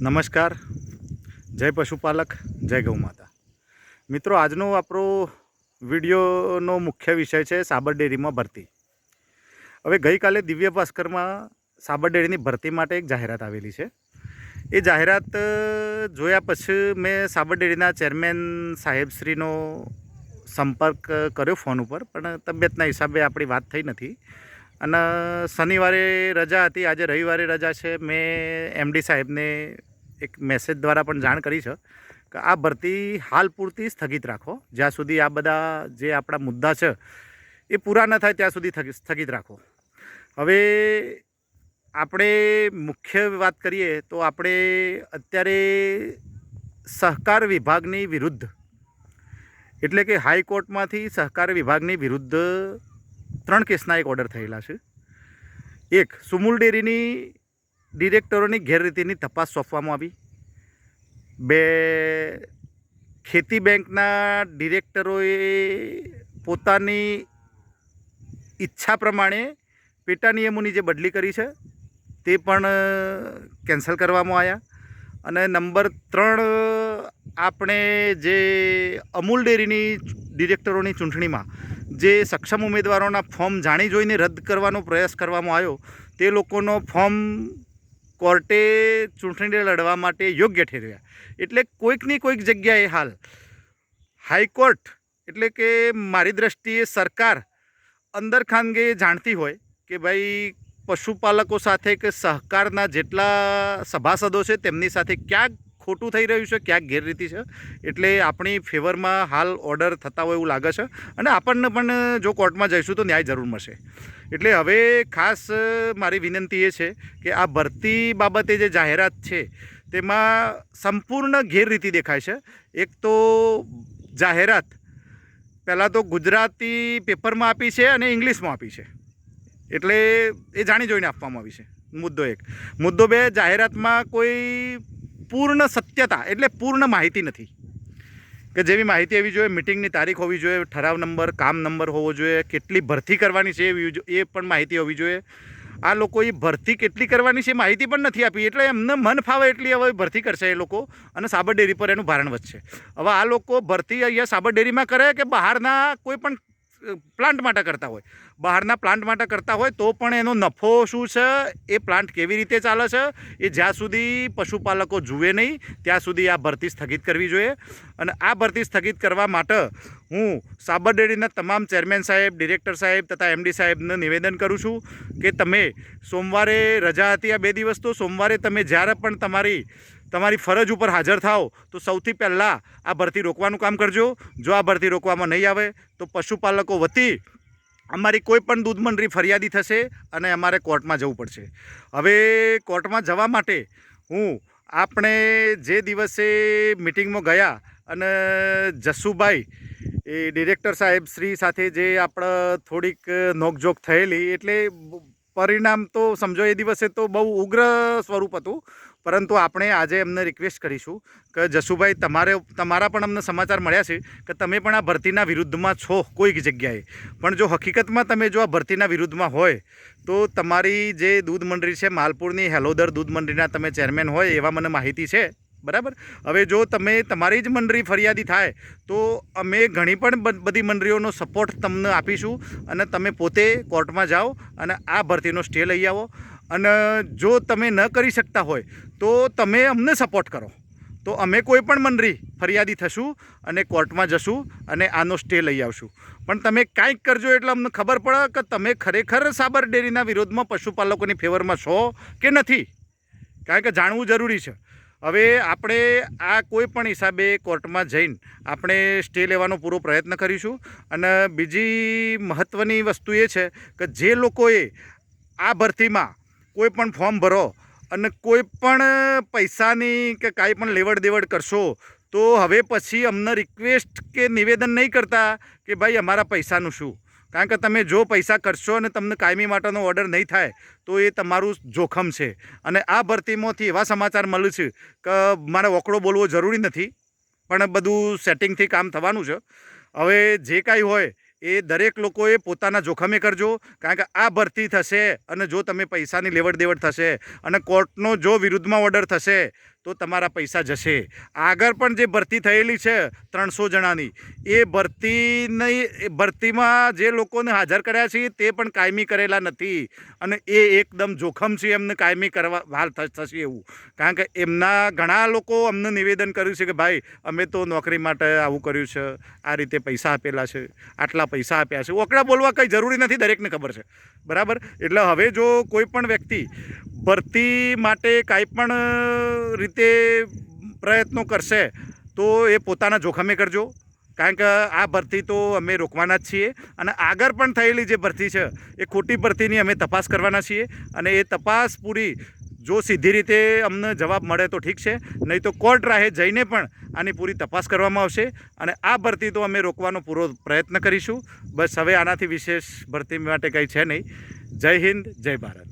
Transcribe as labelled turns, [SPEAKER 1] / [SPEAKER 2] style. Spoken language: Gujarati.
[SPEAKER 1] નમસ્કાર, જય પશુપાલક, જય ગૌ માતા. મિત્રો, આજનો આપણો વિડીયોનો મુખ્ય વિષય છે સાબર ડેરીમાં ભરતી. હવે ગઈકાલે દિવ્ય ભાસ્કરમાં સાબર ડેરીની ભરતી માટે એક જાહેરાત આવેલી છે. એ જાહેરાત જોયા પછી મેં સાબર ડેરીના ચેરમેન સાહેબશ્રીનો સંપર્ક કર્યો ફોન ઉપર, પણ તબિયતના હિસાબે આપણી વાત થઈ નથી. અને શનિવારે રજા હતી, આજે રવિવારે રજા છે. મેં એમડી સાહેબને એક મેસેજ દ્વારા પણ જાણ કરી છે કે આ ભરતી હાલ પૂરતી સ્થગિત રાખો, જ્યાં સુધી આ બધા જે આપણા મુદ્દા છે એ પૂરા ન થાય ત્યાં સુધી સ્થગિત રાખો. હવે આપણે મુખ્ય વાત કરીએ તો આપણે અત્યારે સહકાર વિભાગની વિરુદ્ધ, એટલે કે હાઈકોર્ટમાંથી સહકાર વિભાગની વિરુદ્ધ 3 કેસના એક ઓર્ડર થયેલા છે. એક, સુમુલ ડેરીની ડિરેક્ટરોની ગેરરીતિની તપાસ સોંપવામાં આવી. 2, ખેતી બેંકના ડિરેક્ટરોએ પોતાની ઈચ્છા પ્રમાણે પેટા નિયમોની જે બદલી કરી છે તે પણ કેન્સલ કરવામાં આવ્યા. અને નંબર 3, આપણે જે અમૂલ ડેરીની ડિરેક્ટરોની ચૂંટણીમાં જે સક્ષમ ઉમેદવારોના ફોર્મ જાણી જોઈને રદ કરવાનો પ્રયાસ કરવામાં આવ્યો, તે લોકોનો ફોર્મ કોર્ટે ચૂંટણી લડવા માટે યોગ્ય ઠેરવ્યા. એટલે કોઈકની કોઈક જગ્યાએ હાલ હાઈકોર્ટ, એટલે કે મારી દ્રષ્ટિએ સરકાર અંદર ખાનગે જાણતી હોય કે ભાઈ પશુપાલકો સાથે કે સહકારના જેટલા સભાસદો છે તેમની સાથે ક્યાંક ખોટું થઈ રહ્યું છે, ક્યાંક ગેરરીતિ છે. એટલે આપણી ફેવરમાં હાલ ઓર્ડર થતા હોય એવું લાગે છે. અને આપણને પણ જો કોર્ટમાં જઈશું તો ન્યાય જરૂર મળશે. એટલે હવે ખાસ મારી વિનંતી એ છે કે આ ભરતી બાબતે જે જાહેરાત છે તેમાં સંપૂર્ણ ગેરરીતિ દેખાય છે. એક તો જાહેરાત પહેલાં તો ગુજરાતી પેપરમાં આપી છે અને ઇંગ્લિશમાં આપી છે, એટલે એ જાણી જોઈને આપવામાં આવી છે. મુદ્દો 1. મુદ્દો 2, જાહેરાતમાં કોઈ પૂર્ણ સત્યતા, એટલે પૂર્ણ માહિતી નથી. કે જેવી માહિતી હોવી જોઈએ, મિટિંગની તારીખ હોવી જોઈએ, ઠરાવ નંબર, કામ નંબર હોવો જોઈએ, કેટલી ભરતી કરવાની છે એ પણ માહિતી હોવી જોઈએ. આ લોકોએ ભરતી કેટલી કરવાની છે માહિતી પણ નથી આપી. એટલે એમને મન ફાવે એટલી હવે ભરતી કરશે એ લોકો, અને સાબર ડેરી પર એનું ભારણ વધશે. હવે આ લોકો ભરતી અહીંયા સાબર ડેરીમાં કરે કે બહારના કોઈ પણ પ્લાન્ટ માટે કરતા હોય, બહારના પ્લાન્ટ માટે કરતા હોય તો પણ એનો નફો શું છે, એ પ્લાન્ટ કેવી રીતે ચાલે છે, એ જ્યાં સુધી પશુપાલકો જુએ નહીં ત્યાં સુધી આ ભરતી સ્થગિત કરવી જોઈએ. અને આ ભરતી સ્થગિત કરવા માટે હું સાબર ડેરીના તમામ ચેરમેન સાહેબ, ડિરેક્ટર સાહેબ તથા એમડી સાહેબને નિવેદન કરું છું કે તમે સોમવારે રજા હતી, આ 2 દિવસ, તો સોમવારે તમે જ્યારે પણ તમારી ફરજ ઉપર હાજર થાઓ તો સૌથી પહેલાં આ ભરતી રોકવાનું કામ કરજો. જો આ ભરતી રોકવામાં નહીં આવે તો પશુપાલકો વતી અમારી કોઈ પણ દૂધ મંડળી ફરિયાદી થશે અને અમારે કોર્ટમાં જવું પડશે. હવે કોર્ટમાં જવા માટે આપણે જે દિવસે મિટિંગમાં ગયા અને જસુભાઈ એ ડિરેક્ટર સાહેબ શ્રી સાથે જે આપણે થોડીક નોકઝોક થયેલી, એટલે પરિણામ તો સમજો એ દિવસે તો બહુ ઉગ્ર સ્વરૂપ હતું. પરંતુ આપણે આજે એમને રિક્વેસ્ટ કરીશું કે જસુભાઈ, તમારા પણ અમને સમાચાર મળ્યા છે કે તમે પણ આ ભરતીના વિરુદ્ધમાં છો કોઈક જગ્યાએ. પણ જો હકીકતમાં તમે જો આ ભરતીના વિરુદ્ધમાં હોય તો તમારી જે દૂધ મંડળી છે માલપુરની, હેલોદર દૂધ મંડળીના તમે ચેરમેન હોય એવા મને માહિતી છે, બરાબર. હવે જો તમારી જ મંડળી ફરિયાદી થાય તો અમે ઘણી પણ બધી મંડળીઓનો સપોર્ટ તમને આપીશું, અને તમે પોતે કોર્ટમાં જાઓ અને આ ભરતીનો સ્ટે લઈ આવો. અને જો તમે ન કરી શકતા હોય તો તમે અમને સપોર્ટ કરો, તો અમે કોઈ પણ મંડળી ફરિયાદી થશું અને કોર્ટમાં જશું અને આનો સ્ટે લઈ આવશું. પણ તમે કાંઈક કરજો એટલે અમને ખબર પડે કે તમે ખરેખર સાબર ડેરીના વિરોધમાં પશુપાલકોની ફેવરમાં છો કે નથી, કારણ કે જાણવું જરૂરી છે. હવે આપણે આ કોઈ પણ હિસાબે કોર્ટમાં જઈને આપણે સ્ટે લેવાનો પૂરો પ્રયત્ન કરીશું. અને બીજી મહત્ત્વની વસ્તુ એ છે કે જે લોકોએ આ ભરતીમાં કોઈ પણ ફોર્મ ભરો અને કોઈ પણ પૈસાની કે કાંઈ પણ લેવડ દેવડ કરશો તો હવે પછી અમને રિક્વેસ્ટ કે નિવેદન નહીં કરતા કે ભાઈ અમારા પૈસાનું શું. કારણ કે તમે જો પૈસા કરશો અને તમને કાયમી માટેનો ઓર્ડર નહીં થાય તો એ તમારું જોખમ છે. અને આ ભરતીમાંથી એવા સમાચાર મળે છે કે મારે ઓકળો બોલવો જરૂરી નથી, પણ બધું સેટિંગથી કામ થવાનું છે. હવે જે કાંઈ હોય એ દરેક લોકોએ પોતાના જોખમે કરજો, કારણ કે આ ભરતી થશે અને જો તમે પૈસાની લેવડ દેવડ થશે અને કોર્ટનો જો વિરુદ્ધમાં ઓર્ડર થશે તો તમારા પૈસા જશે. આગળ પણ જે ભરતી થયેલી છે 300 જણાની, એ ભરતીમાં જે લોકોને હાજર કર્યા છે તે પણ કાયમી કરેલા નથી અને એ એકદમ જોખમ છે એમને કાયમી કરવા હાલ થશે એવું. કારણ કે એમના ઘણા લોકો અમને નિવેદન કર્યું છે કે ભાઈ અમે તો નોકરી માટે આવું કર્યું છે, આ રીતે પૈસા આપેલા છે, આટલા પૈસા આપ્યા છે. ઓકડા બોલવા કંઈ જરૂરી નથી, દરેકને ખબર છે, બરાબર. એટલે હવે જો કોઈ પણ વ્યક્તિ ભરતી માટે કાંઈ પણ રીતે પ્રયત્નો કરશે તો એ પોતાના જોખમે કરજો. કારણ કે આ ભરતી તો અમે રોકવાના જ છીએ અને આગળ પણ થયેલી જે ભરતી છે એ ખોટી ભરતીની અમે તપાસ કરવાના છીએ અને એ તપાસ પૂરી જો સીધી રીતે અમને જવાબ મળે તો ઠીક છે, નહીં તો કોર્ટ રાહે જઈને પણ આની પૂરી તપાસ કરવામાં આવશે અને આ ભરતી તો અમે રોકવાનો પૂરો પ્રયત્ન કરીશું. બસ હવે આનાથી વિશેષ ભરતી માટે કંઈ છે નહીં. જય હિન્દ, જય ભારત.